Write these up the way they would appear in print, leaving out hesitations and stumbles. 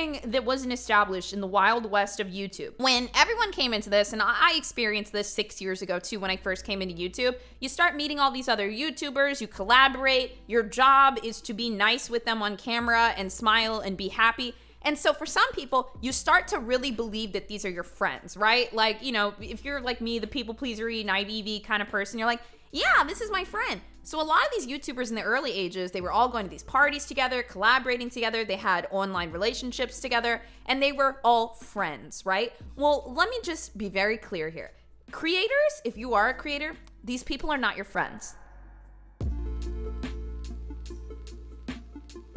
something that wasn't established in the wild west of YouTube. When everyone came into this, and I experienced this 6 years ago too when I first came into YouTube, you start meeting all these other YouTubers, you collaborate, your job is to be nice with them on camera and smile and be happy. And so for some people, you start to really believe that these are your friends, right? Like, you know, if you're like me, the people pleasery, naive kind of person, you're like, yeah, this is my friend. So a lot of these YouTubers in the early ages, they were all going to these parties together, collaborating together, they had online relationships together, and they were all friends, right? Well, let me just be very clear here. Creators, if you are a creator, these people are not your friends.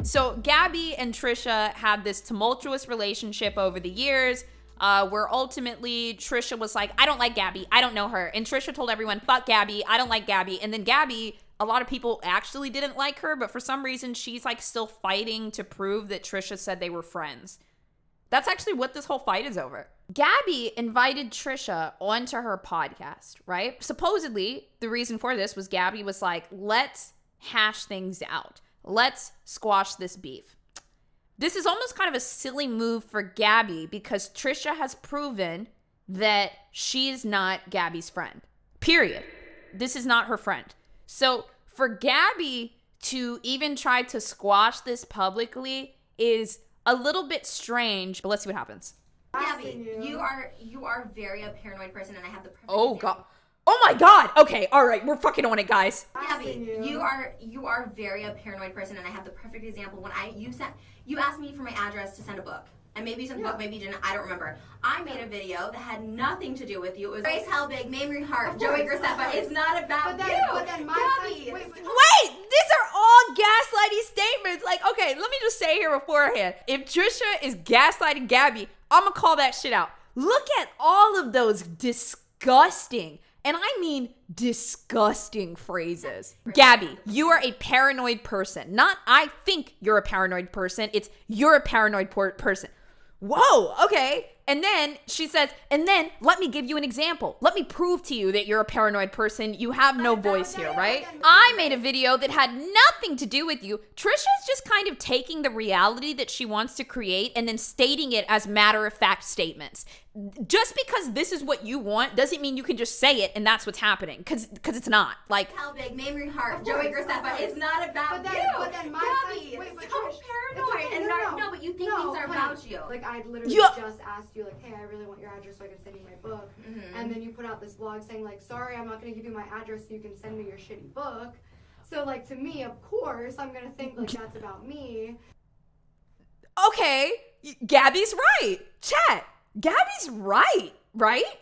So Gabbie and Trisha had this tumultuous relationship over the years, where ultimately Trisha was like, I don't like Gabbie, I don't know her. And Trisha told everyone, fuck Gabbie, I don't like Gabbie. And then Gabbie, a lot of people actually didn't like her, but for some reason she's like still fighting to prove that Trisha said they were friends. That's actually what this whole fight is over. Gabbie invited Trisha onto her podcast, right? Supposedly, the reason for this was Gabbie was like, let's hash things out. Let's squash this beef. This is almost kind of a silly move for Gabbie because Trisha has proven that she's not Gabbie's friend. Period. This is not her friend. So for Gabbie to even try to squash this publicly is a little bit strange, but let's see what happens. Gabbie, you are very a paranoid person, and I have the perfect example. God. Oh my God. Okay. All right. We're fucking on it, guys. Gabbie, you are very a paranoid person, and I have the perfect example. When you asked me for my address to send a book, and maybe you sent the book, maybe you didn't. I don't remember. I made a video that had nothing to do with you. It was Grace Helbig, Mamrie Hart, Joey Graceffa. It's not about you. But then Gabbie, wait, these are all gaslighty statements. Like, okay, let me just say here beforehand. If Trisha is gaslighting Gabbie, I'm gonna call that shit out. Look at all of those disgusting, and I mean disgusting phrases. Gabbie, you are a paranoid person. Not I think you're a paranoid person. It's you're a paranoid person. Whoa, okay. And then she says, and then let me give you an example. Let me prove to you that you're a paranoid person. You have no voice here, right? I made a video that had nothing to do with you. Trisha's just kind of taking the reality that she wants to create and then stating it as matter-of-fact statements. Just because this is what you want doesn't mean you can just say it and that's what's happening, because it's not. Like, Helbig, Mamrie Hart, Joey Graceffa, it's not about you. But then Gabbie, it's so paranoid. And no, but you think things are about you. Like, I'd literally just asked you, like, hey, I really want your address so I can send you my book. Mm-hmm. And then you put out this blog saying, like, sorry, I'm not going to give you my address so you can send me your shitty book. So, like, to me, of course, I'm going to think, like, that's about me. Okay, Gabbie's right. Chat. Gabbie's right? What?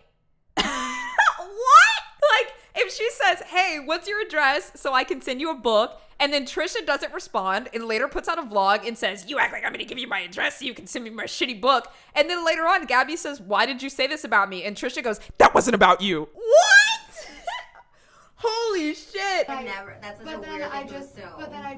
Like, if she says, hey, what's your address so I can send you a book, and then Trisha doesn't respond and later puts out a vlog and says, you act like I'm gonna give you my address so you can send me my shitty book, and then later on Gabbie says, why did you say this about me? And Trisha goes, that wasn't about you. What? Holy shit. That's such a weird thing to assume. But then I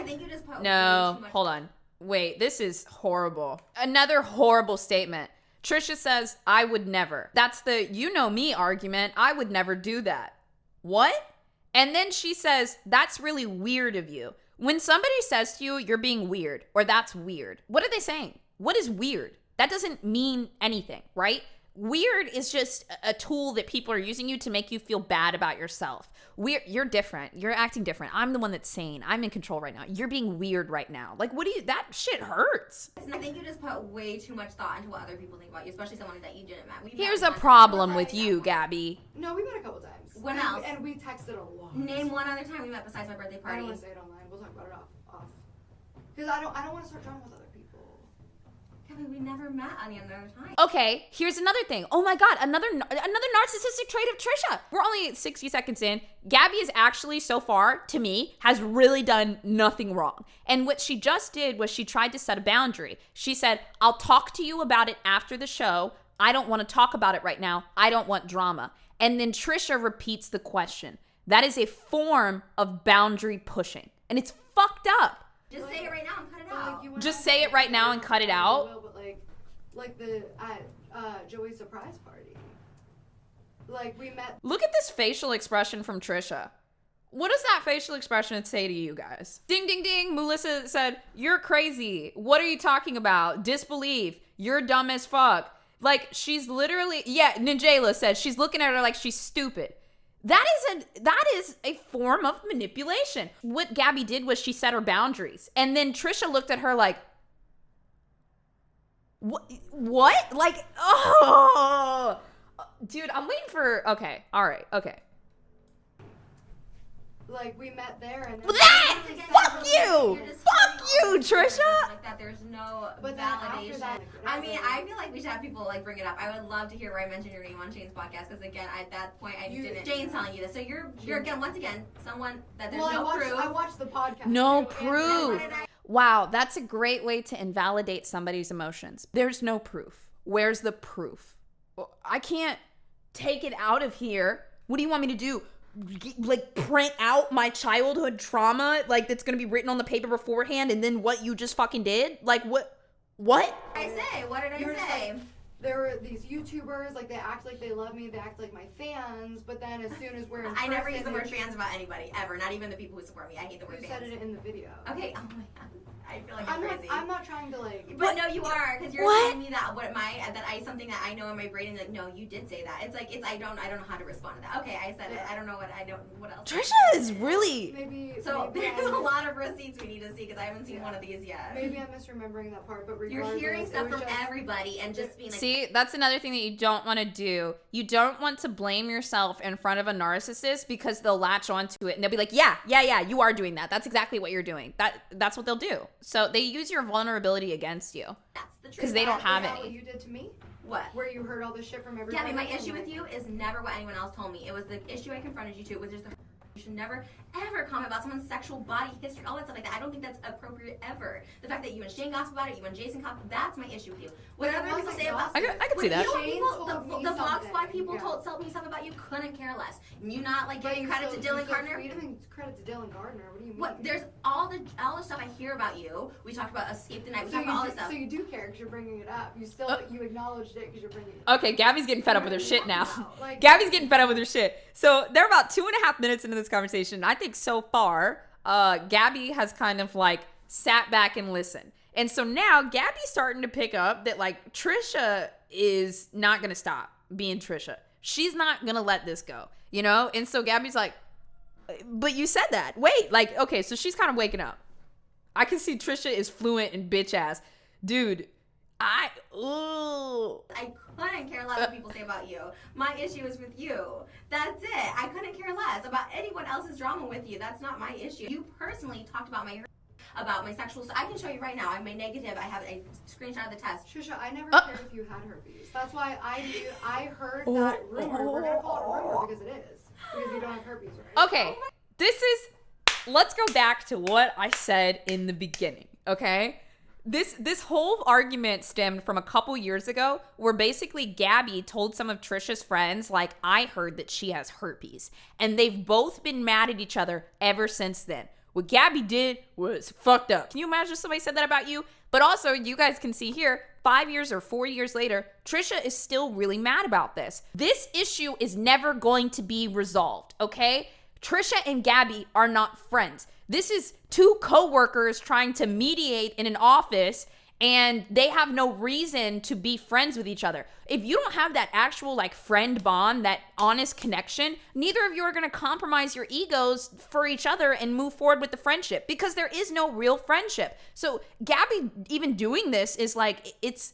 think you just put No, hold on. Wait, this is horrible. Another horrible statement. Trisha says, I would never. That's the you know me argument. I would never do that. What? And then she says, that's really weird of you. When somebody says to you, you're being weird, or that's weird, what are they saying? What is weird? That doesn't mean anything, right? Weird is just a tool that people are using you to make you feel bad about yourself. You're different. You're acting different. I'm the one that's sane. I'm in control right now. You're being weird right now. Like, that shit hurts. I think you just put way too much thought into what other people think about you, especially someone that you didn't met. Here's a problem with you, Gabbie. No, we met a couple times. When else? And we texted a lot. Name one other time we met besides my birthday party. I don't want to say it online. We'll talk about it off. Because I don't want to start drama with other people. We never met any other time. Okay, here's another thing. Oh my God, another narcissistic trait of Trisha. We're only 60 seconds in. Gabbie is actually, so far, to me, has really done nothing wrong. And what she just did was she tried to set a boundary. She said, I'll talk to you about it after the show. I don't want to talk about it right now. I don't want drama. And then Trisha repeats the question. That is a form of boundary pushing. And it's fucked up. Just say it right now and cut it out. Just say it right now and cut it out. Like at Joey's surprise party. Like, we met. Look at this facial expression from Trisha. What does that facial expression say to you guys? Ding, ding, ding. Melissa said, you're crazy. What are you talking about? Disbelief. You're dumb as fuck. Like, she's literally, yeah, Ninjayla says she's looking at her like she's stupid. That is a form of manipulation. What Gabbie did was she set her boundaries. And then Trisha looked at her like, what? Like, oh. Dude, I'm waiting for, okay, all right, okay. Like, we met there and then Fuck you! Fuck you, Trisha! Like that, there's no But then after validation. that, I mean, I feel like we should have people like bring it up. I would love to hear where I mentioned your name on Shane's podcast because again, at that point, I didn't. Jane's telling you this, so you're again, once again, someone that there's no proof. I watched the podcast. No too, proof. Wow, that's a great way to invalidate somebody's emotions. There's no proof. Where's the proof? Well, I can't take it out of here. What do you want me to do? Like print out my childhood trauma, like that's gonna be written on the paper beforehand, and then what you just fucking did? Like what? What did I say? What did I say? Like, there were these YouTubers, like they act like they love me, they act like my fans, but then as soon as we're in I never use the word fans about anybody ever, not even the people who support me. I hate the word you fans. said it in the video. Okay. Oh my god. I feel like I'm crazy. I'm not trying to like. But no, you are, because you're telling me that something that I know in my brain, and like, no, you did say that. It's like I don't know how to respond to that. Okay, I said it. I don't know what else. Trisha is really. Maybe there's a lot of receipts we need to see because I haven't seen one of these yet. Maybe I'm misremembering that part, but regardless, you're hearing stuff from everybody and just being like. See, that's another thing that you don't want to do. You don't want to blame yourself in front of a narcissist because they'll latch onto it and they'll be like, yeah, you are doing that. That's exactly what you're doing. That's what they'll do. So they use your vulnerability against you. That's the truth. Because they don't have any. any. What you did to me? What? Where you heard all this shit from everybody? Yeah, my issue with you is never what anyone else told me. It was the issue I confronted you to, was just you should never, ever comment about someone's sexual body history, all that stuff like that. I don't think that's appropriate ever. The fact that you and Shane gossip about it, you and Jason gossip, that's my issue with you. What other people say about I can see that. The Vlog Squad people told me stuff about you, couldn't care less. You not like giving credit to Dylan Gardner. You giving credit to Dylan Gardner? What do you mean? What? There's all the stuff I hear about you. We talked about Escape the Night. We talked about all this stuff. So you do care because you're bringing it up. You acknowledged it because you're bringing it up. Okay, Gabbie's getting fed up with her shit now. Gabbie's getting fed up with her shit. So they're about 2.5 minutes into this conversation. I think so far, Gabbie has kind of like sat back and listened. And so now Gabbie's starting to pick up that like Trisha is not going to stop being Trisha. She's not going to let this go, you know? And so Gabbie's like, but you said that. Wait, like, okay, so she's kind of waking up. I can see Trisha is fluent in bitch ass. Dude, I couldn't care less what people say about you. My issue is with you. That's it. I couldn't care less about anyone else's drama with you. That's not my issue. You personally talked about my sexual. So I can show you right now. I'm my negative. I have a screenshot of the test. Trisha, I never cared if you had herpes. That's why I heard that rumor. We're gonna call it a rumor because it is. Because you don't have herpes, right? Okay, let's go back to what I said in the beginning, okay? This whole argument stemmed from a couple years ago where basically Gabbie told some of Trisha's friends, like, I heard that she has herpes. And they've both been mad at each other ever since then. What Gabbie did was fucked up. Can you imagine if somebody said that about you? But also, you guys can see here, 5 years or 4 years later, Trisha is still really mad about this. This issue is never going to be resolved, okay? Trisha and Gabbie are not friends. This is two co-workers trying to mediate in an office, and they have no reason to be friends with each other. If you don't have that actual like friend bond, that honest connection, neither of you are going to compromise your egos for each other and move forward with the friendship because there is no real friendship. So Gabbie even doing this is like, it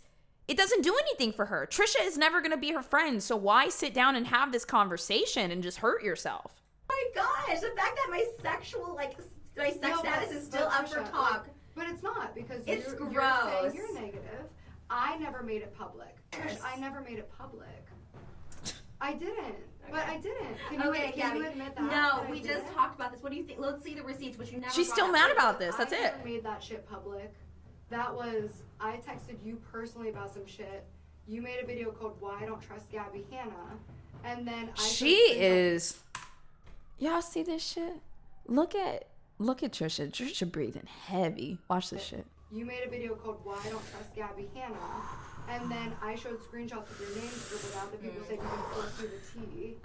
doesn't do anything for her. Trisha is never going to be her friend. So why sit down and have this conversation and just hurt yourself? Oh my gosh, the fact that my sexual, my sex status is still up for talk. But it's not, because it's you're gross. saying you're negative. I never made it public. Trish, I never made it public. I didn't. Okay. But I didn't. Can you admit that? No, we just talked about this. What do you think? Let's see the receipts, which you never. She's still mad about this. That's I it. never made that shit public. That was, I texted you personally about some shit. You made a video called Why I Don't Trust Gabbie Hanna. And then she is. Y'all see this shit? Look at Trisha. Trisha breathing heavy. Watch this shit. you made a video called Why I Don't Trust Gabbie Hanna, and then I showed screenshots of your name scribbled out that people said you can still see the T.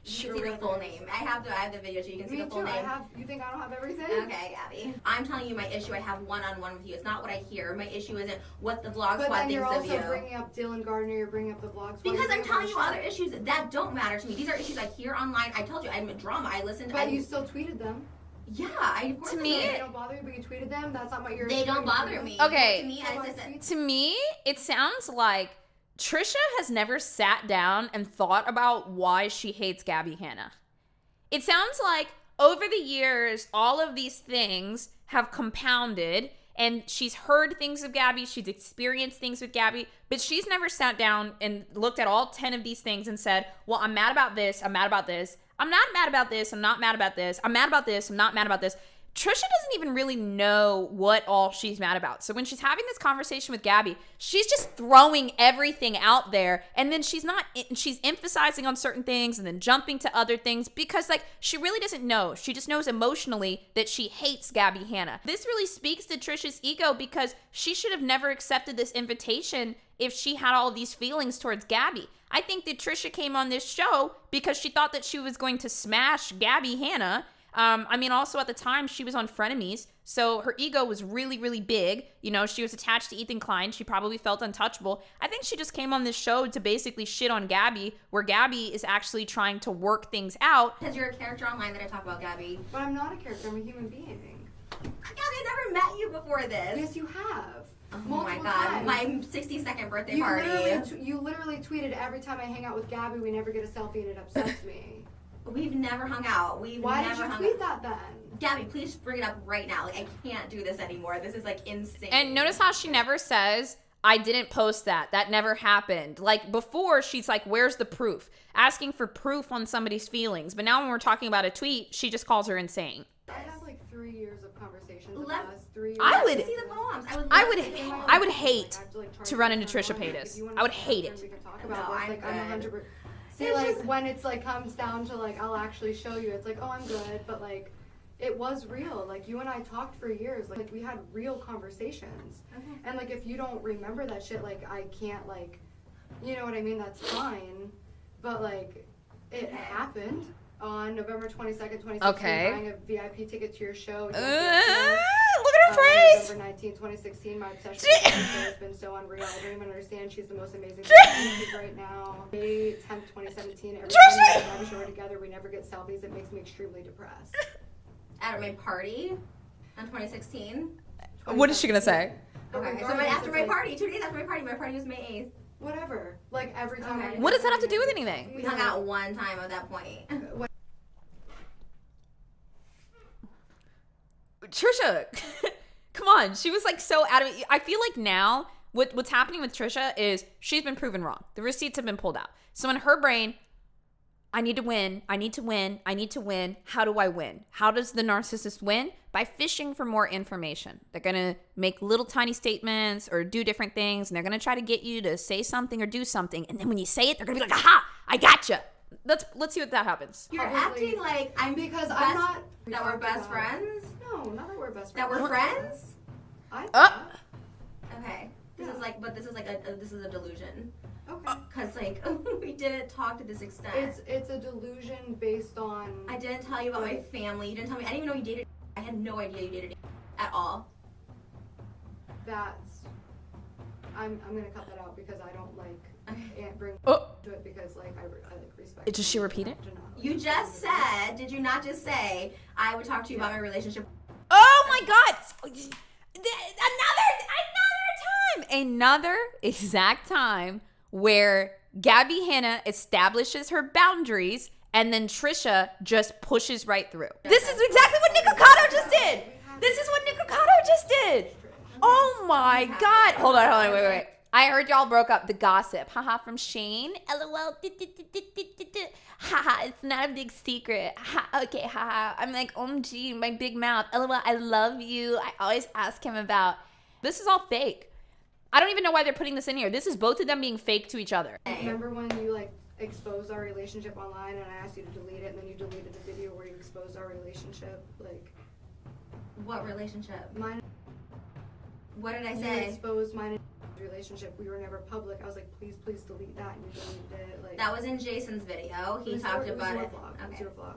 You can see the full name. I have the video too. You can see the full name. You think I don't have everything? Okay, Abby. I'm telling you my issue. I have one-on-one with you. It's not what I hear. My issue isn't what the vlog squad thinks of you. But then you're also bringing up Dylan Gardner. You're bringing up the vlog squad. Because I'm telling you other issues that don't matter to me. These are issues I hear online. I told you I'm a drama. I listened. But you still tweeted them. Yeah, of course. To me, they don't bother you, but you tweeted them. That's not what you're. They don't bother me. Okay. To me, it sounds like Trisha has never sat down and thought about why she hates Gabbie Hanna. It sounds like over the years, all of these things have compounded, and she's heard things of Gabbie, she's experienced things with Gabbie, but she's never sat down and looked at all 10 of these things and said, well, I'm mad about this, I'm mad about this, I'm not mad about this, I'm not mad about this, I'm mad about this, I'm not mad about this. Trisha doesn't even really know what all she's mad about. So when she's having this conversation with Gabbie, she's just throwing everything out there, and then she's emphasizing on certain things and then jumping to other things because like she really doesn't know. She just knows emotionally that she hates Gabbie Hanna. This really speaks to Trisha's ego because she should have never accepted this invitation if she had all these feelings towards Gabbie. I think that Trisha came on this show because she thought that she was going to smash Gabbie Hanna. I mean, also at the time, she was on Frenemies, so her ego was really, really big. You know, she was attached to Ethan Klein. She probably felt untouchable. I think she just came on this show to basically shit on Gabbie, where Gabbie is actually trying to work things out. Because you're a character online that I talk about, Gabbie. But I'm not a character. I'm a human being. Gabbie, I never met you before this. Yes, you have. Oh Multiple my god, times. my 62nd birthday party. You literally tweeted, every time I hang out with Gabbie, we never get a selfie and it upsets me. We've never hung out. Why did you tweet that then? Gabbie, please bring it up right now. Like, I can't do this anymore. This is, like, insane. And notice how she never says, I didn't post that. That never happened. Like, before, she's like, where's the proof? Asking for proof on somebody's feelings. But now when we're talking about a tweet, she just calls her insane. I have, like, 3 years of conversations with Let- us. 3 years. I would- see the poems. I would hate to run into Trisha Paytas. I would hate it. We can talk No, about this. I'm Like, I'm good. 100%. See, like, when it's, like, comes down to, like, I'll actually show you, it's like, oh, I'm good, but, like, it was real. Like, you and I talked for years. Like, we had real conversations. Okay. And, like, if you don't remember that shit, like, I can't, like, you know what I mean? That's fine. But, like, it happened on November 22nd, 2016. Okay. Buying a VIP ticket to your show. Look at her face! November 19th, 2016. My obsession with her has been so unreal. I don't even understand. She's the most amazing person right now. May 10th, 2017. Every time we show together, we never get selfies. It makes me extremely depressed. At my party in 2016. What is she gonna say? Okay, so after my party, 2 days after my party was May 8th. Whatever. Like, every time. Okay. What does that have to do with anything? We hung out one time at that point. Trisha, come on. She was like so adamant. I feel like now what's happening with Trisha is she's been proven wrong. The receipts have been pulled out. So in her brain, I need to win. I need to win. I need to win. How do I win? How does the narcissist win? By fishing for more information. They're going to make little tiny statements or do different things, and they're going to try to get you to say something or do something. And then when you say it, they're going to be like, aha, I gotcha. Let's see what that happens. You're Probably. acting like I'm Because best, I'm not. that we're best friends. No, not that we're best That friends. we're friends. I thought. Okay. This Yeah. is like, but this is like this is a delusion. Okay. Cause like we didn't talk to this extent. It's a delusion based on. I didn't tell you about my family. You didn't tell me. I didn't even know you dated. I had no idea you dated at all. That's. I'm gonna cut that out because I don't like. Can't bring Oh. to it because like I like respect. Did she repeat it? You just said, did you not just say I would talk to you about my relationship? Oh my God. Another exact time where Gabbie Hanna establishes her boundaries and then Trisha just pushes right through. This is exactly what Nicocado just did. This is what Nicocado just did. Oh my God. Hold on, wait. I heard y'all broke up. The gossip. Haha, from Shane. LOL. Haha, it's not a big secret. Okay, haha. I'm like, OMG, my big mouth. LOL, I love you. I always ask him about. This is all fake. I don't even know why they're putting this in here. This is both of them being fake to each other. Remember when you like exposed our relationship online and I asked you to delete it and then you deleted the video where you exposed our relationship? Like, What relationship? mine. What did I You say? exposed mine and relationship. We were never public. I was like, please delete that, and you deleted it. Like, That was in Jason's video. He talked about it. Vlog. It was Okay. your vlog.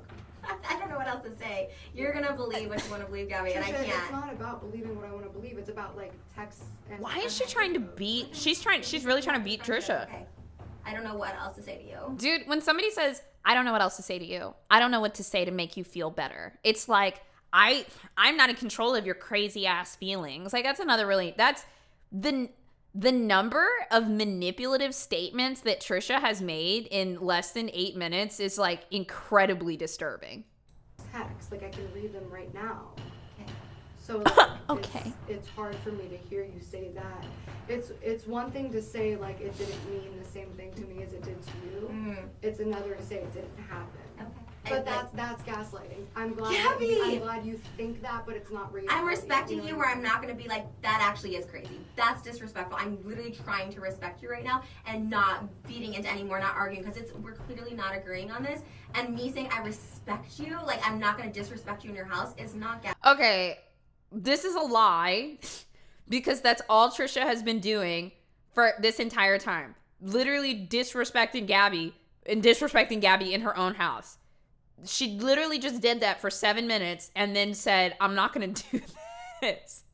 I don't know what else to say. You're gonna believe what you want to believe, Gabbie, and I Trisha, It's can't. not about believing what I want to believe. It's about like texts and. Why is she trying to beat? She's really trying to beat Trisha. Okay. I don't know what else to say to you. Dude, when somebody says, I don't know what else to say to you, I don't know what to say to make you feel better, it's like, I'm not in control of your crazy ass feelings. Like, that's the number of manipulative statements that Trisha has made in less than 8 minutes is like incredibly disturbing. Text, like I can read them right now. Okay. So like, Okay. it's hard for me to hear you say that. It's one thing to say like it didn't mean the same thing to me as it did to you. Mm. It's another to say it didn't happen. Okay. But that's gaslighting. I'm glad Gabbie! I'm glad you think that, but it's not reality. I'm respecting know you what where I I'm mean? not going to be like, that actually is crazy. That's disrespectful. I'm literally trying to respect you right now and not feeding into anymore, not arguing, because we're clearly not agreeing on this. And me saying I respect you, like I'm not going to disrespect you in your house, is not Okay, this is a lie because that's all Trisha has been doing for this entire time. Literally disrespecting Gabbie in her own house. She literally just did that for 7 minutes and then said, I'm not going to do this.